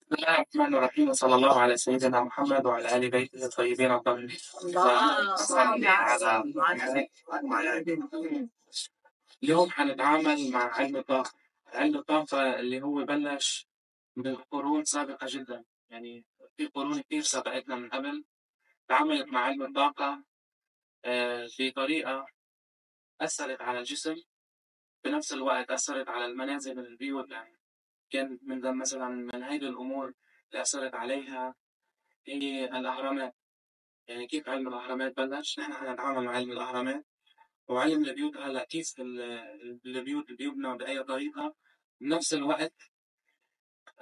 بسم الله الرحمن الرحيم، وصلى الله على سيدنا محمد وعلى آل بيته الطيبين الطاهرين. اليوم حنتعامل مع علم الطاقة. علم الطاقة اللي هو بلش بقرون سابقة جدا، يعني في قرون كتير سبقتنا من قبل تعاملت مع علم الطاقة بطريقة أثرت على الجسم، بنفس الوقت أثرت على المنازل البيوت. يعني كان من مثلا من هيدي الأمور اللي أثرت عليها هي الأهرامات. يعني كيف علم الأهرامات بلش؟ نحن حنتعامل مع علم الأهرامات وعلم البيوت. هلا كيف البيوت بيبنى بأي طريقة، بنفس الوقت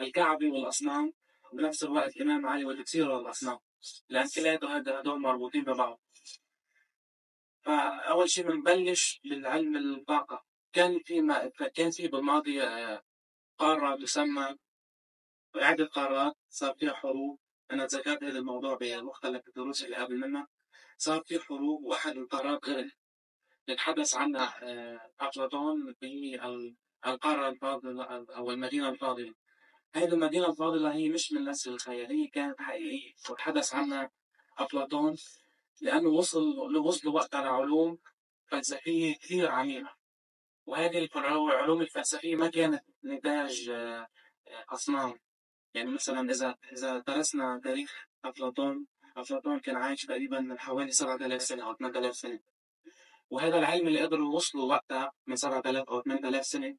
الكعبة والأصنام، بنفس الوقت الإمام علي والتكسير والأصنام، لأن كلياته هدول مربوطين ببعض. فأول شيء بنبلش بالعلم الطاقة. كان في بالماضي قارة تسمى عدة قارات، صار فيها حروب. أنا ذكرت هذا الموضوع بمختلف الدروس اللي قبل منها. صار في حروب وأحد القارات غرق، نتحدث عنها أفلاطون القارة الفاضلة أو المدينة الفاضلة. هذه المدينة الفاضلة هي مش من نسل الخيال، هي كانت حقيقية وتحدث عنها أفلاطون، لأنه وصلوا وقتها لعلوم فلسفية كثير عميقة. وهذه العلوم الفلسفية ما كانت نتاج أصنام. يعني مثلا إذا درسنا تاريخ أفلاطون، أفلاطون كان عايش تقريبا من حوالي 7000 سنة أو 8000 سنة. وهذا العلم اللي قدروا يوصلوا وقتها من 7000 أو 8000 سنة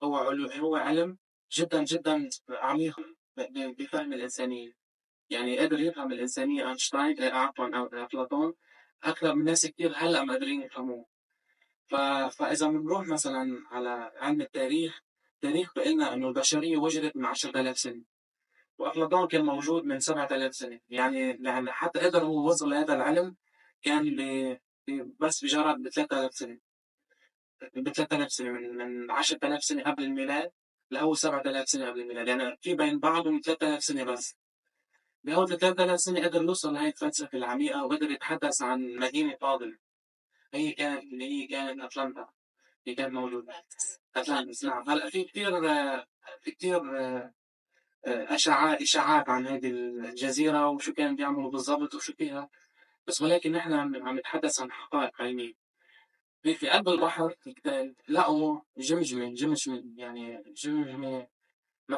هو علم جدا جدا عميق بفهم الإنسانية. يعني قدر يفهم الإنسانية أينشتاين، عفوا أو أفلاطون، أكثر من ناس كتير هلأ ما قادرين يفهموه. فإذا بنروح مثلا على علم التاريخ، التاريخ بيقلنا إنه البشرية وجدت من 10000 سنة، وأفلاطون كان موجود من 7000 سنة. يعني حتى قدر هو يوصل لهذا العلم كان بس بجرد ب 3000 سنة. ب 3000 سنة، من 10000 سنة قبل الميلاد لأول 7000 سنة قبل الميلاد، يعني في بين بعضهم 3000 سنة بس. بهول 3000 سنة قدر يوصل لهي الفلسفة العميقة وقدر يتحدث عن مدينة فاضلة. اللي هي كانت أتلانتا، اللي كانت موجودة أتلانتس. نعم. هلا في كتير إشاعات عن هذه الجزيرة وشو كانوا بيعملوا بالضبط وشو فيها. بس ولكن نحن عم نتحدث عن حقائق علمية. في قلب البحر لقوا جمجمة، يعني جمجمة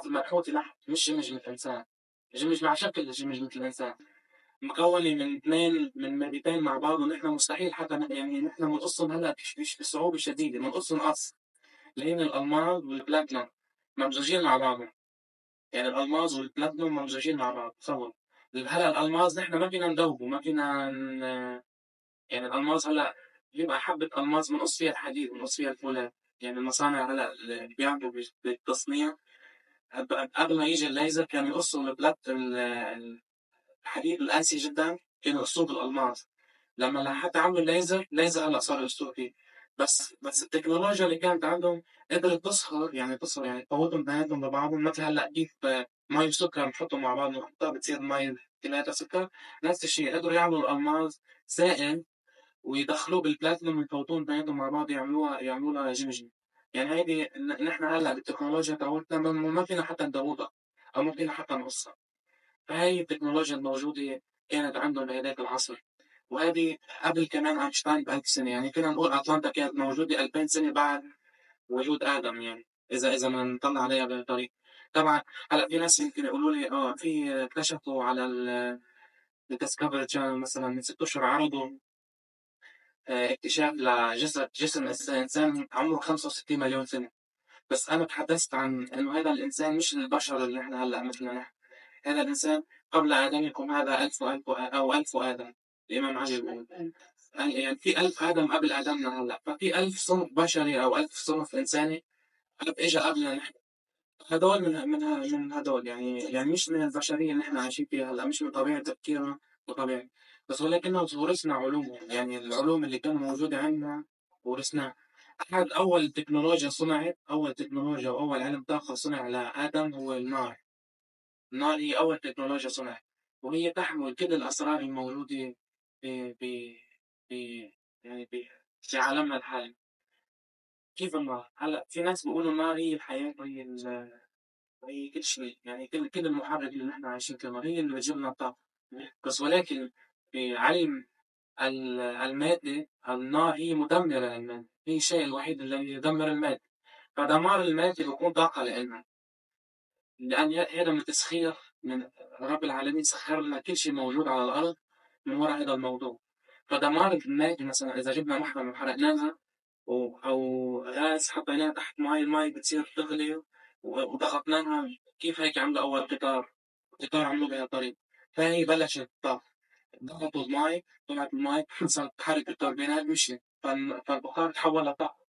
منحوتة تحت، مش جمجمة إنسان. جمجمة على شكل جمجمة الإنسان، مكونة من اثنين من مادتين مع بعض، ونحن مستحيل حتى يعني نحن بنقصهم هلا بصعوبة شديدة، بنقصهم قص اللي هن الألماس والبلاتينوم ممزوجين مع بعضهم. يعني الألماس والبلاتينوم ممزوجين مع بعض. تصور هلا الألماس نحن ما فينا ندوبه، ما فينا يعني الألماس هلا بيبقى حبة ألماس بنقص فيها الحديد، بنقص فيها الفولاذ. يعني المصانع هلا اللي بيعملوا بالتصنيع قبل ما يجي الليزر كانوا يقصوا الحديد القاسي جدا، كانوا يقصوه بالألماس. لما حتى عملوا الليزر هلا صاروا يقصوه فيه. بس التكنولوجيا اللي كانت عندهم قدرت تصهر يعني تفوتهم بيناتهم ببعضهم. مثل هلا كيف مي وسكر نحطهم مع بعض نحطها بتصير مي كلها سكر، نفس الشيء قدروا يعملوا الألماس سائل ويدخلوه بالبلاتينوم ويفوتون بيناتهم مع بعض يعملوها جمجمة. يعني هيدي نحن هلا بالتكنولوجيا تبعتنا ما فينا حتى ندوبها أو ما فينا حتى نقصها. فهي التكنولوجيا الموجودة كانت عندهم بهداك العصر. وهذه قبل كمان أينشتاين ب1000 سنة. يعني فينا نقول أتلانتا كانت موجودة 2000 سنة بعد وجود آدم. يعني إذا بدنا نطلع عليها بهالطريقة. طبعا هلا في ناس يمكن يقولوا لي في اكتشفوا على الديسكفري تشانل مثلا من 6 أشهر عرضوا اكتشاف جسم إنسان عمره 65 مليون سنة. بس أنا تحدثت عن إنه هذا الإنسان مش البشر اللي إحنا هلا مثلنا نحن. هذا الإنسان قبل آدمكم هذا ألف وألف أو ألف آدم. الإمام علي بيقول يعني في 1000 آدم قبل آدمنا هلا، ففي 1000 صنف بشري أو 1000 صنف إنساني إجا قبلنا نحن. هدول من هدول، يعني مش من البشرية اللي نحن عايشين فيها هلا، مش من طبيعة تفكيرنا وطبيعة. بس ولكنه ورثنا علومهم، يعني العلوم اللي كانت موجودة عندنا ورثناها. أول تكنولوجيا وأول علم طاقة صنع لآدم هو النار. النار هي أول تكنولوجيا صنعت، وهي تحمل كل الأسرار الموجودة في في في يعني في عالمنا الحالي. كيف النار؟ هلا في ناس بيقولوا النار هي الحياة وهي هي كل شيء، يعني كل المحرك اللي نحن عايشين فيه هي اللي بتجيب لنا الطاقة. بس ولكن في علم المادة، النار هي مدمرة للمادة، هي الشيء الوحيد الذي يدمر المادة. فدمار المادة بيكون طاقة لإلنا، لأن هذا من تسخير من رب العالمين، سخر لنا كل شيء موجود على الأرض من وراء هذا الموضوع. فدمار المادة مثلا إذا جبنا محرمة وحرقناها، أو غاز حطيناه تحت مي، المي بتصير تغلي وضغطناها، كيف هيك عملوا أول قطار عملوه بهالطريقة. فهي بلشت طاقة، ضغطوا المي، طلعت المي صارت تحرك التوربينات مشيت، فالبخار تحول لطاقة.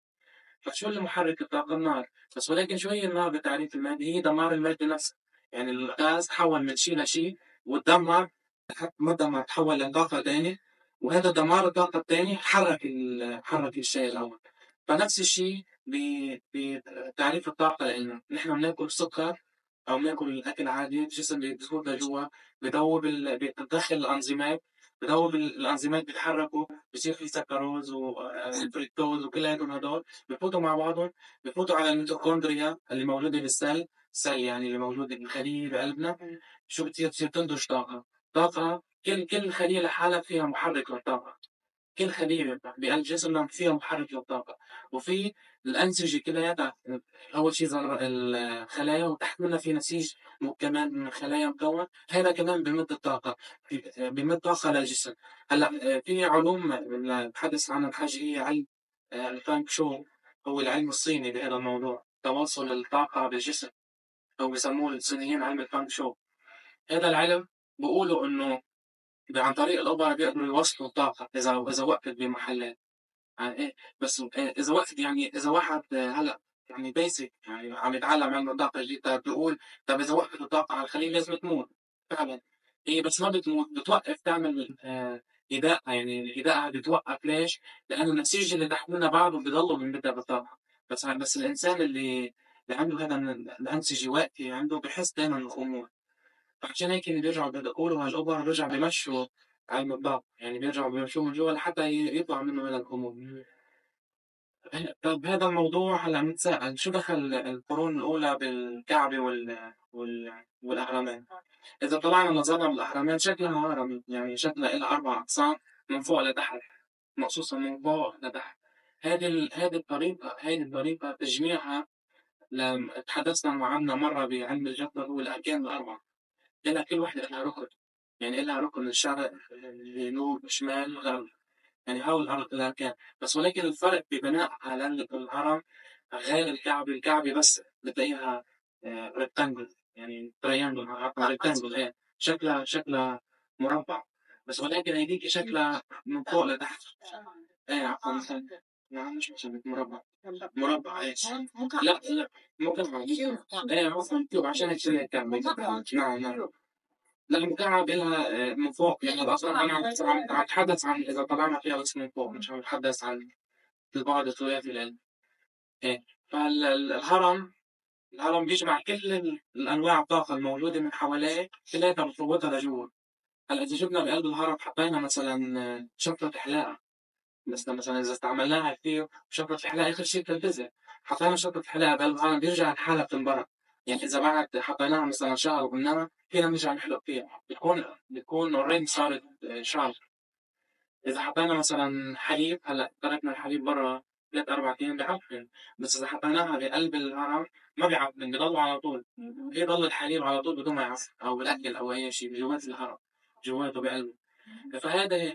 فشو اللي محرك الطاقة؟ النار. بس ولكن شو هي النار بتعريف المادة؟ هي دمار المادة نفسها. يعني الغاز تحول من شيء لشيء وتدمر، ما دمر، تحول لطاقة تانية، وهذا دمار الطاقة التانية حرك الشيء الأول. فنفس الشيء بتعريف الطاقة، لأنه نحن بناكل سكر أو بناكل أكل عادي، الجسم بيدخل لجوا، بتدخل الأنزيمات، بدوب الأنزيمات بيتحركوا، بصير في سكروز وفركتوز وكل هدول بفوتوا مع بعضهم، بفوتوا على الميتوكوندريا اللي موجودة السل يعني اللي موجودة بالخلية بقلبنا. شو بتصير تنتج طاقة. كل خلية لحالها فيها محرك للطاقة. كل خلية بقلب جسمنا فيها محرك للطاقة. وفي الأنسجة كلياتها، أول شيء الخلايا، وتحت منها في نسيج كمان من خلايا مكون، هذا كمان بيمد الطاقة، بيمد طاقة للجسم. هلا في علوم بتحدث عنها الحاجة، هي علم الفانك شو، هو العلم الصيني بهذا الموضوع، توصل الطاقة بالجسم، أو بيسموه الصينيين علم الفانك شو. هذا العلم بيقولوا إنه عن طريق الإبر بيقدروا يوصلوا الطاقة إذا وقفت بمحلات. يعني إيه؟ بس إذا وقفت، يعني إذا واحد هلا يعني بيسك، يعني عم يتعلم علم الطاقة جديد، طيب بيقول طب إذا وقفت الطاقة على الخلية لازم تموت. فعلا هي بس ما بتموت، بتوقف تعمل إضاءة، يعني الإضاءة بتوقف. ليش؟ لأنه النسيج اللي تحت منها بعضه بيضلوا بيمدها بالطاقة. بس الإنسان اللي عنده هذا من الأنسجة واقفة عنده، بحس دائما الخمول. فعشان هيك اللي بيرجعوا بيقولوا هالأوبر بيرجع بيمشوا علم الضغط، يعني بيرجعوا بيمشوه من جوا لحتى يطلع منه هذا الخمول. طب هذا الموضوع هلا نتساءل، شو دخل القرون الأولى بالكعبة والأهرامات؟ إذا طلعنا نظرنا بالأهرامات، شكلها هرم، يعني شكلها إلها 4 أقسام من فوق لتحت، مقصوصة من فوق لتحت. هذه الطريقة تجميعها، لما تحدثنا معنا مرة بعلم الجبر، هو الأركان ال4. إلها كل وحدة إلها ركن، يعني إلها ركن الشرق، الجنوب، الشمال، الغرب. يعني هول الأركان. بس ولكن الفرق ببناء على الهرم غير الكعبة بس بتلاقيها ريكتانجل، يعني تريانجل، ريكتانجل، ايه شكلها مربع. بس ولكن هيديك شكلها من فوق لتحت. ايه عفوا، مثلا نعم، مش مثلا مربع. مربع، ايه. لا لا، مكعب. ايه عفوا، كيوب، عشان هيك سميت كعبة. نعم نعم. لا، المكعب إلها من فوق، يعني أصلا أنا عم أتحدث عن إذا طلعنا فيها بس من فوق، مش عم أتحدث عن البعد الثلاثي لأن إيه. الهرم بيجمع كل الأنواع الطاقة الموجودة من حواليه كلها بفوتها لجوا. هلا إذا جبنا بقلب الهرم حطينا مثلا شفرة حلاقة، بس مثلا إذا استعملناها كثير، شفرة الحلاقة آخر شيء بتنفجر. حطينا شفرة حلاقة بقلب الهرم، بيرجع الحالة بتنبرد. يعني إذا بعد حطيناها مثلا شهر وقلناها فينا نرجع نحلق فيها، بتكون اوريدي صارت شهر. إذا حطينا مثلا حليب، هلا تركنا الحليب برا 3 4 أيام بيعفن، بس إذا حطيناها بقلب الهرم ما بيعفن، بضل على طول. بيضل الحليب على طول بدون ما يعفن، أو بالأكل أو أي شيء بجوات الهرم، جواته بقلبه.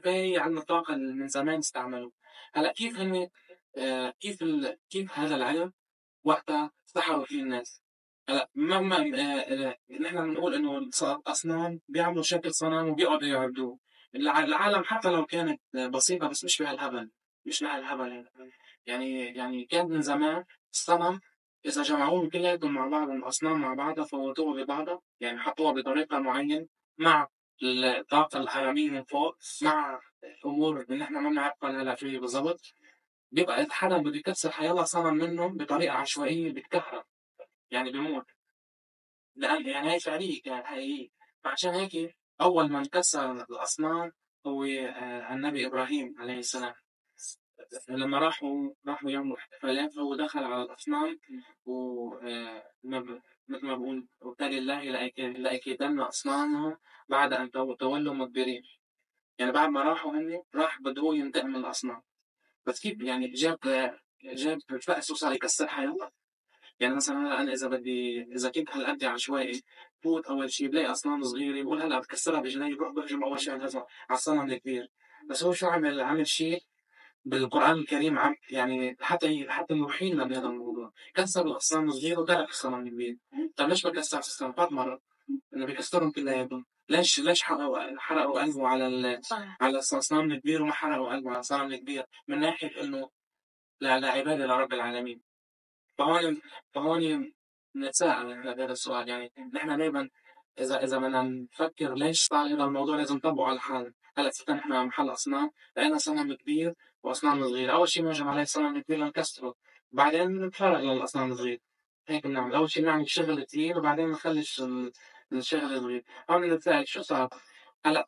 فهي علم الطاقة اللي من زمان استعملوه. هلا كيف هن كيف هذا العلم وقتها سحروا فيه الناس. هلا مهما نحن بنقول انه الاصنام بيعملوا شكل صنم وبيقعدوا يعبدوه. العالم حتى لو كانت بسيطة، بس مش بهالهبل، مش بهالهبل يعني كان من زمان الصنم، إذا جمعوهم كلياتهم مع بعض، الأصنام مع بعضها، فوتوها ببعضها، يعني حطوها بطريقة معينة مع الطاقة الحرامية من فوق، مع أمور اللي نحن ما بنعرفها هلا شو هي بالضبط، بيبقى إذا حدا بده يكسر حيلا صنم منهم بطريقة عشوائية بيتكهرب، يعني بيموت. لأن يعني هي فعلية كانت حقيقية. فعشان هيك أول من كسر الأصنام هو النبي إبراهيم عليه السلام. لما راحوا يعملوا احتفالات، فهو دخل على الأصنام وما مثل ما بقول وبالتالي الله لأكيدن أصنامهم بعد أن تولوا مدبرين. يعني بعد ما راحوا هن راح بده هو ينتقم من الأصنام. بس كيف يعني جاب فأس وصار يكسرها يلا. يعني مثلا هلا أنا إذا كنت هالقد عشوائي فوت أول شيء بلاقي أصنام صغيرة بقول هلا بكسرها برجلي بروح بهجم أول شيء على على الصنم الكبير. بس هو شو عمل شيء بالقرآن الكريم يعني حتى يوحينا بهذا الموضوع كسر الأصنام الصغيرة وترك الصنم الكبير. طيب ليش ما كسر الصنم؟ فات مرة إنه بيكسرهم كلياتهم. ليش حرقوا قلبه على الصنم الكبير وما حرقوا قلبه على الصنم الكبير من ناحية إنه لا عبادة لرب العالمين. فهون فهون نتساءل إحنا بهذا السؤال. يعني نحن دائما إذا بدنا نفكر ليش صار هذا الموضوع لازم نطبقه على حالنا. هلا ستنا نحن محل أصنام لقينا صنم كبير وأصنام صغيرة. أول شيء بنهجم عليه الصنم الكبير لنكسره بعدين نتفرق للأصنام الصغيرة. هيك بنعمل أول شيء نعمل شغل تقيل وبعدين نخلي الشغل الصغير. هون نتساءل شو صار. هلا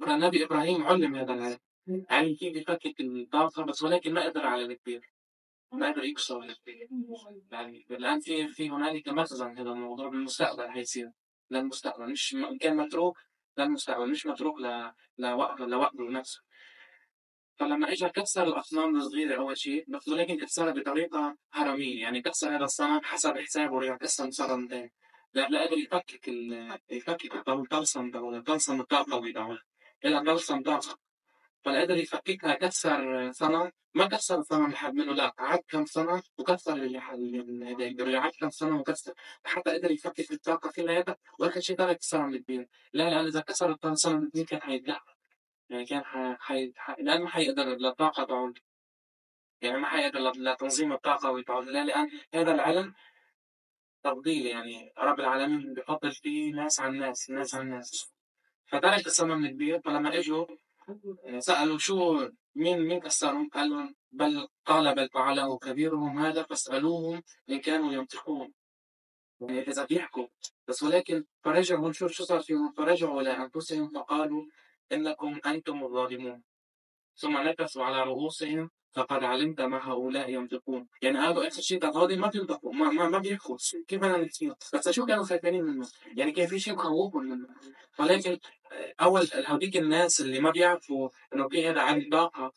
النبي إبراهيم علم هذا العلم. يعني كيف يفكك الطاقة بس ولكن ما قدر على الكبير. ما قدر يكسر الكبير. يعني الآن في هنالك مخزن هذا الموضوع بالمستقبل حيصير. للمستقبل مش كان متروك للمستقبل مش متروك لوقته نفسه. فلما اجى كسر الاصنام الصغيره اول شيء بس ولكن كسرها بطريقه هرميه. يعني كسر هذا الصنم حسب حسابه رجع كسر صنمتين. لا قدر يفكك الطلسم تبعه الطلسم الطاقوي تبعه. إلى طلسم طاقه فقدر يفككها. كسر صنم ما كسر الصنم لحد منه لا عاد كم صنم وكسر هذاك رجع عاد كم صنم وكسر حتى قدر يفكك الطاقه كلها واخر شيء ترك الصنم الكبير. لا لان اذا كسر الصنم الكبير كان حيتدهور. يعني كان لأن ما حيقدر للطاقة تعود. يعني ما حيقدر لتنظيم الطاقة ويتعود لأن هذا العلم تفضيل. يعني رب العالمين بفضل فيه ناس عن ناس. فترك الصنم الكبير. فلما اجوا سألوا شو مين كسرهم؟ قال لهم بل فعله كبيرهم هذا فاسألوهم إن كانوا ينطقون. يعني إذا بيحكوا بس ولكن فرجعوا شو صار فيهم فرجعوا لأنفسهم فقالوا إنكم أنتم الظالمون. ثم نكسوا على رؤوسهم فقد علمت ما هؤلاء ينطقون. يعني قالوا اخر شيء هذول ما بينطقوا ما بيحكوا كيف بدنا نحكي. بس شو كانوا خايفين منه؟ يعني كان في شيء مخوفهم منه. ولكن اول هذيك الناس اللي ما بيعرفوا انه في هذا علم طاقه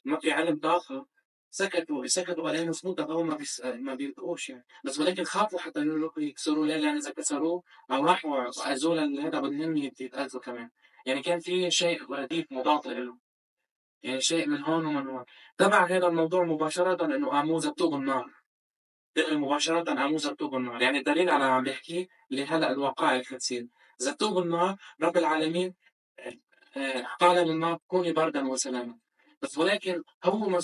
ما في علم طاقه سكتوا عليه المفروض هو ما بينطقوش يعني. بس ولكن خافوا حتى يروحوا يكسروا ليه لان اذا كسروه او راحوا اذوا هذا بدهم يتاذوا كمان. يعني كان في شيء رديف مضاد له. يعني شيء من هون ومن هون. تبع هذا الموضوع مباشرة إنه قاموا زبطوه بالنار. مباشرة قاموا زبطوه بالنار. يعني دليل على عم بيحكي اللي هلا الوقائع اللي حتصير. زبطوه بالنار رب العالمين قال للنار كوني بردا وسلاما. بس ولكن هو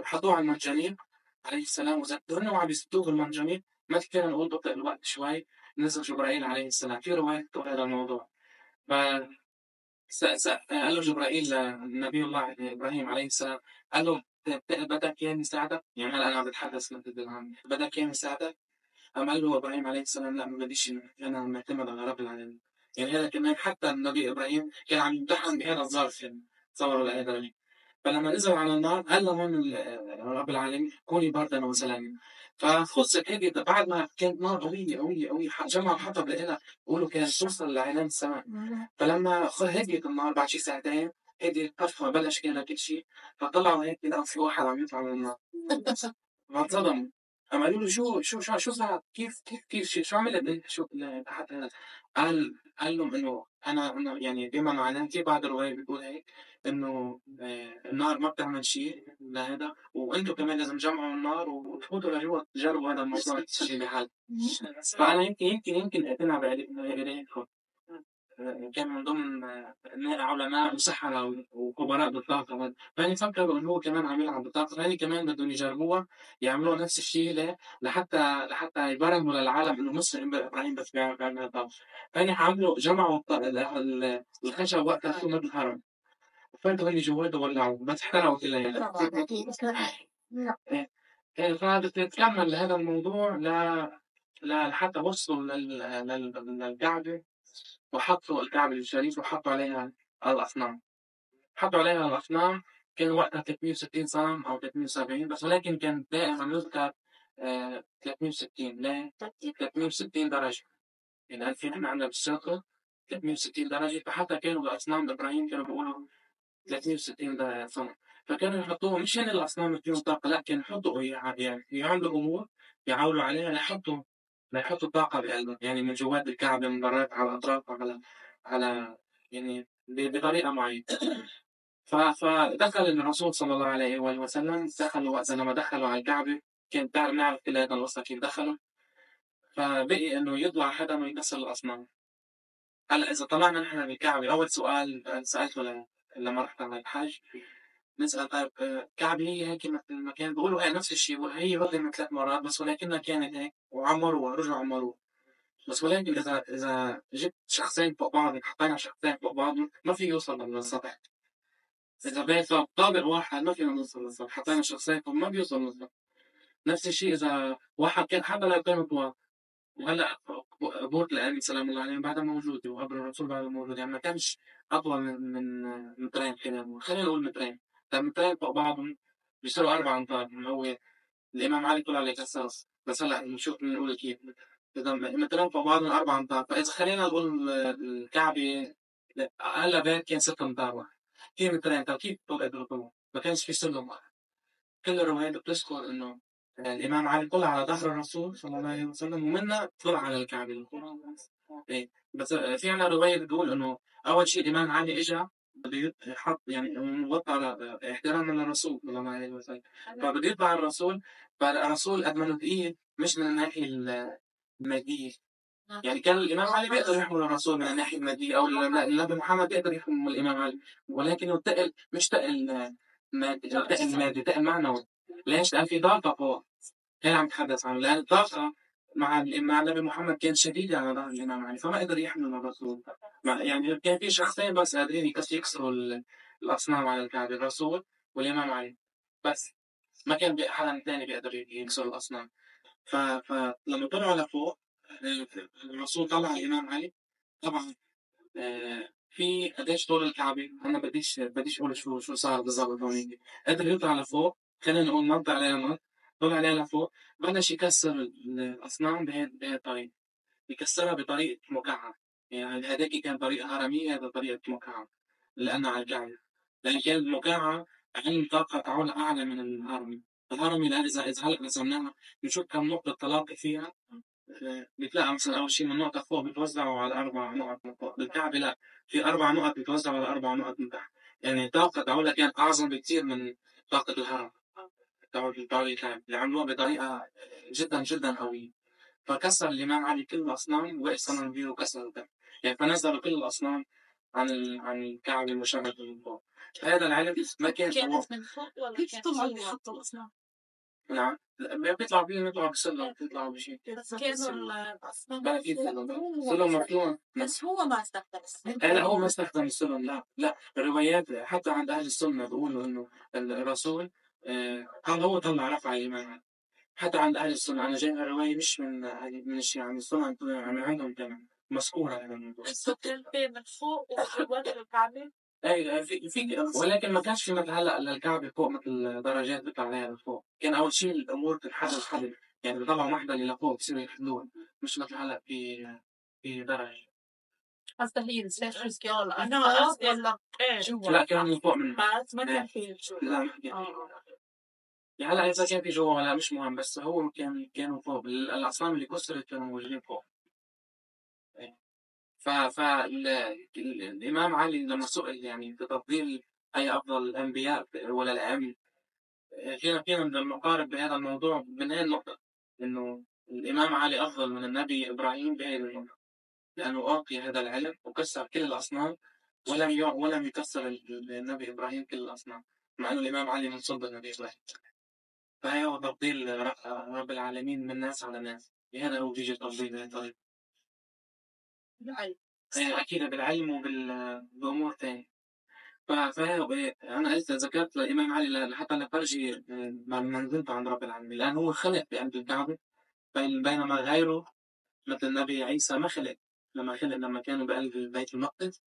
حطوه على المنجنيق عليه السلام وزبطوه هن وعم يزبطوه بالمنجنيق. ما فينا نقول بطئ الوقت شوي. نزل جبرائيل عليه السلام في رواية هذا الموضوع. ف قال له جبرائيل لنبي الله إبراهيم عليه السلام قال له بدك إياني يساعدك؟ يعني هلا أنا بتحدث مثل عن بدك إياني يساعدك؟ قام قال له إبراهيم عليه السلام لا ما بديش أنا معتمد على رب العالمين. يعني هذا كمان حتى النبي إبراهيم كان عم يمتحن بهذا الظرف يعني تصوروا الآية. فلما نزلوا على النار قال لهم رب العالمين كوني بردا وسلاما. فخصت هيك بعد ما كانت نار قوية جمعوا حطب لها بيقولوا كانت توصل لعنان السماء. فلما هديت النار بعد شي ساعتين هديت طفى بلش كان كل شيء. فطلعوا هيك لقوا في واحد عم يطلع من النار. فانصدموا. قام قالوا له شو صار كيف شو عملت انت شو تحت هذا. قال لهم انه انا يعني بما معناه في بعض الروايات بتقول هيك انه النار ما بتعمل شيء لهذا وانتم كمان لازم تجمعوا النار وتفوتوا لجوا تجربوا هذا الموضوع شيء بحال. فانا يمكن اقتنع بهيك. كان من ضمن علماء وسحرة وخبراء بالطاقة. فأنا فكروا إنه هو كمان عم يلعب بالطاقة. فأنا كمان بدهم يجربوها يعملوا نفس الشيء ليه لحتى يبرهنوا للعالم إنه مش إبراهيم بس بيعمل الطاقة. فأنا عملوا جمعوا الخشب وقتها شو مثل هرم. فأنتوا اللي جواته ولعوا بس احترقوا كلها يعني. فبتتكمل هذا الموضوع لحتى وصلوا للكعبة. وحطوا الكعبة الشريف وحطوا عليها الأصنام. حطوا عليها الأصنام. كان وقتها 360 صنم أو 370 بس ولكن كان دائما يذكر 360 لا 360 درجة. يعني في نحن عندنا بالساقة 360 درجة، فحتى كانوا بأصنام إبراهيم كانوا بيقولوا 360 سنة. فكانوا يحطوه مش هن الأصنام اللي فيهم طاقة، لا كانوا يحطوا يعني يعملوا أمور يعولوا عليها ليحطوا طاقة بقلبها، يعني من جوات الكعبة، من برات، على الأطراف، على يعني بطريقة معينة. فدخل الرسول صلى الله عليه وآله وسلم، دخلوا وقت لما دخلوا على الكعبة، كان نعرف كل هذا القصة كيف دخلوا. فبقي إنه يطلع حدا ويكسر الأصنام. هلا إذا طلعنا نحن من الكعبة، أول سؤال سألته لما رحت على الحج، نسأل طيب الكعبة هي هيك مثل المكان؟ بيقولوا هي نفس الشيء، بقول هي هدمت 3 مرات بس، ولكنها كانت هيك وعمروها، رجعوا عمروها بس. ولكن إذا جبت شخصين فوق بعض، حطينا شخصين فوق بعض، ما في يوصل للسطح. إذا بيت طابق واحد ما فينا نوصل للسطح، حطينا شخصين فوق ما بيوصل للسطح. نفس الشيء إذا واحد كان حتى لو كانوا طوال. وهلا ابوك الان سلام الله عليه بعدها موجود، وقبر الرسول بعده موجود، يعني ما كانش اطول من مترين. خلينا نقول مترين. طيب مترين فوق بعضهم بيصيروا 4 امتار. هو الامام علي طلع عليه قصاص، بس هلا نشوف نقول كيف. اذا مترين فوق بعضهم 4 امتار، فاذا خلينا نقول الكعبه اقل بيت كان 6 امتار واحد، في مترين. طيب كيف قدروا يطلعوا؟ ما كانش في سلم واحد. كل الروايات بتذكر انه الامام علي طلع على ظهر الرسول صلى الله عليه وسلم، ومنها طلع على الكعبه. إيه. بس في عنا روايه بتقول انه اول شيء الامام علي اجى بده يحط يعني وطى على احتراما للرسول صلى الله عليه وسلم، فبده يطلع الرسول. فالرسول قد ما انه تقيل مش من الناحيه الماديه، يعني كان الامام علي بيقدر يحمل الرسول من الناحيه الماديه، او النبي محمد بيقدر يحمل الامام علي، ولكنه تقل، مش تقل مادي، تقل مادي، تقل معنوي. ليش؟ لان في ضغط فوق. كان عم يتحدث عنه، لان الضغط مع النبي محمد كان شديد على ظهر الامام علي، فما قدر يحمل الرسول. يعني كان في شخصين بس قادرين يكسروا الاصنام على الكعبه، الرسول والامام علي بس. ما كان حدا ثاني بيقدر يكسر الاصنام. فلما طلعوا لفوق، الرسول طلع على الإمام علي. طبعا في قديش طول الكعبة، أنا بديش أقول شو صار بالضبط هونيك. قدر يطلع لفوق، خلينا نقول نط عليها نط، طلع عليها لفوق، بلش يكسر الأصنام بهي الطريقة. يكسرها بطريقة مكعب، يعني هذيك كان طريقة هرمية، هذا طريقة مكعب لأنها على الكعبة. لأن كان المكعب عين طاقة تعول أعلى من الهرمي. الهرمي الآن إذا هلأ رسمناها بنشوف كم نقطة تلاقي فيها. بتلاقي مثلا أول شيء من نقطة فوق بتوزعوا على 4 نقط من فوق. بالكعبة لا، في 4 نقط بتوزعوا على 4 نقط من تحت. يعني طاقة تعولها كانت أعظم بكثير من طاقة الهرم. تعول الكعبة اللي عملوها بطريقة جدا جدا قوية. فكسر الإمام علي كل الأصنام، وقف صنم كبير وكسر الكعبة. يعني فنزلوا كل الأصنام عن الكعبة المشرفة من فوق. فهذا العلم ما كانت من فوق ولا كيف طلعوا يحطوا الأصنام؟ نعم، بيطلعوا بسلم، بيطلعوا بشيء. بس كانوا الأصنام سلم مفتوح. بس هو ما استخدم السلم. لا هو ما استخدم السلم، لا الروايات حتى عند أهل السنة بيقولوا إنه الرسول هو طلع رفع الإمام علي. حتى عند أهل السنة أنا جايبها رواية مش من الشيعة، من السنة عندهم كمان مذكورة هذا الموضوع. السلم من فوق وجوات الكعبة. اي ولكن ما كانش في مثل هلا للكعبه فوق مثل درجات بيطلع عليها لفوق. كان اول شيء الامور تنحدر حدر، يعني بيطلعوا محدة لفوق بصيروا يحدوها، مش مثل هلا في درجه. قصدي هي السيرفس كان انا قصدي ولا جوا؟ لا كان من فوق منه بس ما كان في جوا. لا ما كان. يعني هلا اذا كان في جوا ولا مش مهم، بس هو كانوا فوق. الاصنام اللي كسرت كانوا موجودين فوق. فالإمام علي لما سئل يعني بتفضيل أي أفضل الأنبياء ولا الأئمة، فينا بدنا نقارب بهذا الموضوع من هذه النقطة، إنه الإمام علي أفضل من النبي إبراهيم بهذه النقطة، لأنه أعطي هذا العلم وكسر كل الأصنام، ولم يكسر النبي إبراهيم كل الأصنام، مع أنه الإمام علي من صلب النبي إبراهيم. فهي هو تفضيل رب العالمين من ناس على ناس، بهذا هو بيجي تفضيل بهذه الطريقة. أكيد بالعلم بأمور تانية. أنا قلت ذكرت الإمام علي حتى لفرجي منزلته عند رب العالمين، لأن هو خلق بعند الكعبة، بينما غيره مثل النبي عيسى ما خلق. لما كانوا بقلب بيت المقدس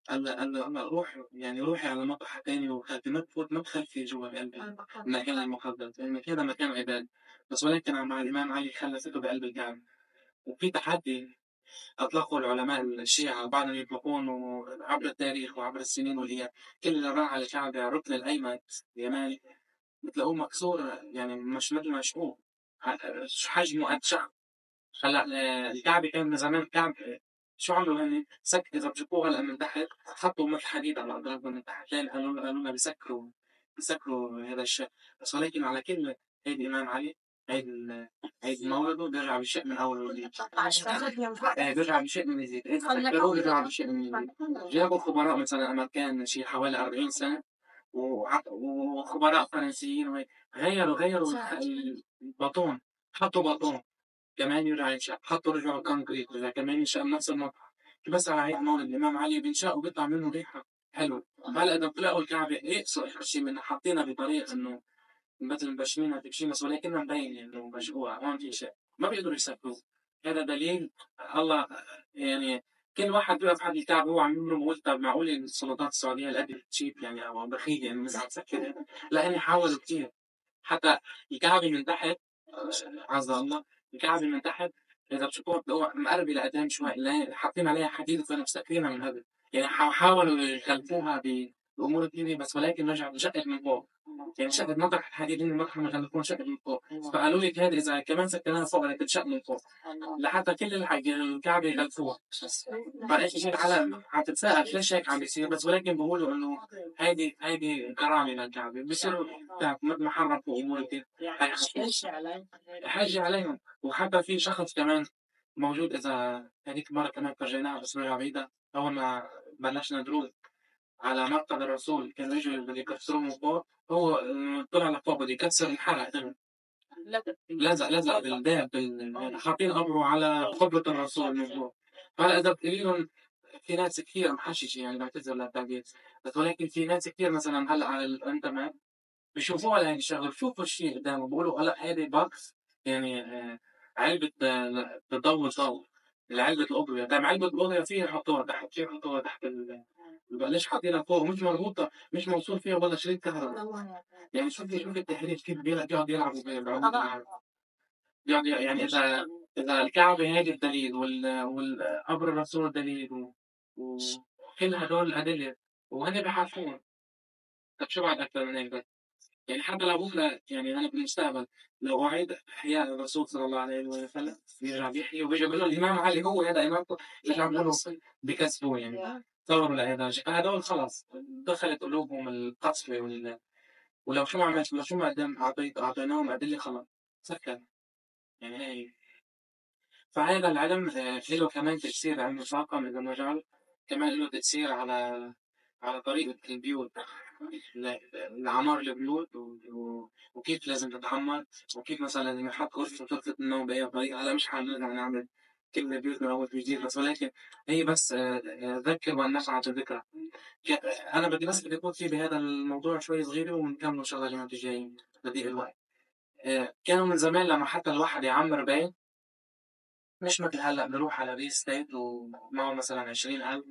قال له روح يعني روحي على مطرح تاني وخلفي ما تفوت ما تخلفي جوا بقلبي المكان المقدس لأن هذا مكان عبادة. بس ولكن مع الإمام علي خلفته بقلب الكعبة. وفي تحدي أطلقوا العلماء الشيعة بعضهم يطلقون عبر التاريخ وعبر السنين والأيام. كل اللي راح على الكعبة الركن الأيمن اليماني بتلاقوه مكسور يعني مش مثل مشقوق حجمه قد شعر. هلا الكعبة كان من زمان كعب. شو عملوا هن؟ إذا بجيبوها هلا من تحت حطوا مثل حديد على أضرابهم من تحت لين قالوا لنا بيسكروا هذا الشيء. بس ولكن على كل عيد الإمام علي عيد عيد مولده بيرجع بشيء من أول وجديد. بيرجع بشيء من جديد. سكروه بيرجع بشيء من جديد. جابوا خبراء مثلا أمريكان شي حوالي 40 سنة وخبراء فرنسيين وهيك غيروا البطون. حطوا بطون كمان يرجع ينشأ حطوا رجعوا كونكريت رجع كمان ينشأ بنفس المطرح. بس على هيك مولد الإمام علي بينشأ وبيطلع منه ريحة حلوة. هلا إذا طلعوا الكعبة يقصوا آخر شيء من حاطينها بطريقة إنه مثل مبشمينها تمشي بس ولكنها مبين إنه مشقوقة هون في شيء ما بيقدروا يسكروه. هذا دليل الله يعني. كل واحد بيقف حد الكعبة هو عم يمرق بقول طب معقول السلطات السعودية هالقد تشيب يعني أو بخيلة يعني مش عم تسكر. لا هن حاولوا كتير. حتى الكعبة من تحت عز الله الكعبة من تحت إذا بتشوفوها بتلاقوها مقربة لقدام شوي حاطين عليها حديد وكانوا مسكرينها من هذا. يعني حاولوا يخلفوها بأمور كثيرة بس ولكن رجعت شقت من فوق. يعني شقت مطرح الحديد اللي مطرح ما يخلفون شقت من فوق. فقالوا لك هذه إذا كمان سكرناها فوق بدها تنشق من فوق لحتى كل الكعبة يخلفوها. فإيش شيء العالم عم تتساءل ليش هيك عم بيصير بس ولكن بقولوا إنه هيدي كرامة للكعبة بيصيروا مثل ما حرفوا أمور كثير. حاجة عليهم. وحتى في شخص كمان موجود إذا هذيك المرة كمان فرجيناها بس رجع بعيدة. أول ما بلشنا ندروس على مقتل الرسول كان رجل بده يكسروه من فوق. هو طلع لفوق بده يكسر انحرق دغري. لزق بالباب حاطين قبره على قبة الرسول من فوق. فهلا إذا بتقولي لهم في ناس كثير محششة يعني بعتذر للتعبير بس ولكن في ناس كثير مثلا هلا على الانترنت بيشوفوها لهيك الشغله بشوفوا الشيء قدامه بقولوا هلا هيدي باكس يعني علبة بتضوي ضوء. علبة الأضوية طيب علبة الأضوية فيها يحطوها تحت فيها يحطوها تحت ليش حاطينها فوق مش مربوطة مش موصول فيها ولا شريط كهرباء. يعني شوفي التحرير كيف بيقعد يلعبوا يعني إذا الكعبة هيدي الدليل والقبر الرسول دليل وكل هدول الأدلة وهن بحثون. طب شو بعد أكثر من هيك؟ يعني حتى لو بكرة يعني أنا بالمستقبل لو أعيد إحياء الرسول صلى الله عليه وسلم بيرجع بيحيي وبيجي بيقول له الإمام علي هو هذا إمامته اللي عم بيقولوا بكسبوه يعني تصوروا لهذا هذول خلص دخلت قلوبهم القسوة ولو شو ما عملت لو شو ما أعطيناهم أدلة خلص سكر يعني هي. فهذا العلم له كمان تأثير علم الطاقة من المجال. كمان له تأثير على طريقة البيوت لعمار البيوت وكيف لازم تتعمر وكيف مثلا لازم يحط غرفة النوم بأي طريقة. هلا مش حنرجع نعمل كل البيوت من أول وجديد بس ولكن هي بس ذكر وأن نفعت الذكرى. أنا بدي يكون في بهذا الموضوع شوي صغيرة ونكمل إن شاء الله الجمعة الجاية بضيق الوقت. كانوا من زمان لما حتى الواحد يعمر بيت مش مثل هلا بنروح على ريل ستيت ومعه مثلا 20,000